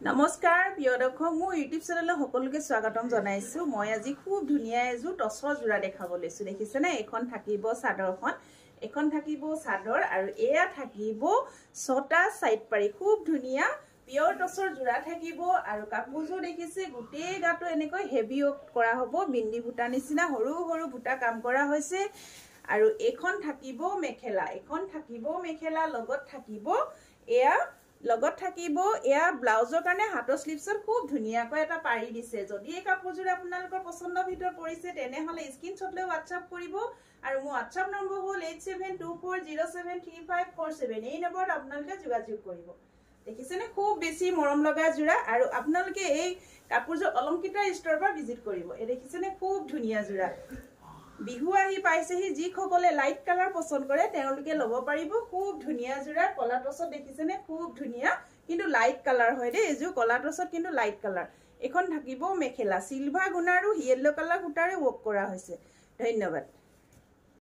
নমস্কাৰ প্ৰিয় দৰ্শক মোৰ ইউটিউব চেনেললৈ সকলোকে স্বাগতম জনাইছো। মই আজি খুব ধুনীয়া এযোৰ টছৰ যোৰা দেখাব লৈছো। দেখিছে না, এখন থাকিব চাদৰখন, এখন থাকিব চাদৰ আৰু এয়া থাকিব ছটা সাইড পাৰি খুব ধুনীয়া পিয়ৰ টছৰ যোৰা থাকিব। আৰু কাপোৰযোৰ দেখিছে গোটেই গাটো এনেকৈ হেভি কৰা হ'ব, বিন্দি বুটা নিচিনা সৰু সৰু বুটা কাম কৰা হৈছে। আৰু এখন থাকিব মেখেলা, এখন থাকিব মেখেলা, লগত থাকিব এয়া ব্লাউজৰ কাৰণে হাতৰ স্লিপছত খুব ধুনীয়াকৈ এটা পাৰি দিছে। যদি এই কাপোৰযোৰ আপোনালোকৰ পছন্দৰ ভিতৰত পৰিছে তেনেহলে স্ক্ৰিনশ্বট লৈ হোৱাটছআপ কৰিব। আৰু মোৰ হোৱাটছআপ নম্বৰ হ'ল 8724073547। এই নম্বৰত আপোনালোকে যোগাযোগ কৰিব। দেখিছেনে, খুব বেছি মৰম লগা যোৰা। আৰু আপোনালোকে এই কাপোৰযোৰ অলংকিতা ষ্টৰৰ পৰা ভিজিট কৰিব। এই দেখিছেনে, খুব ধুনীয়া যোৰা। বিহু আহি পাইছেহি, যিসকলে লাইট কালাৰ পছন্দ কৰে তেওঁলোকে ল'ব পাৰিব। খুব ধুনীয়া যোৰা, কলা টছত দেখিছেনে, খুব ধুনীয়া, কিন্তু লাইট কালাৰ হয় দেই এইযোৰ, কলা টছত কিন্তু লাইট কালাৰ। এখন থাকিব মেখেলা, চিলভাৰ গুণা আৰু য়েল্লো কালাৰ সূতাৰে ৱৰ্ক কৰা হৈছে। ধন্যবাদ।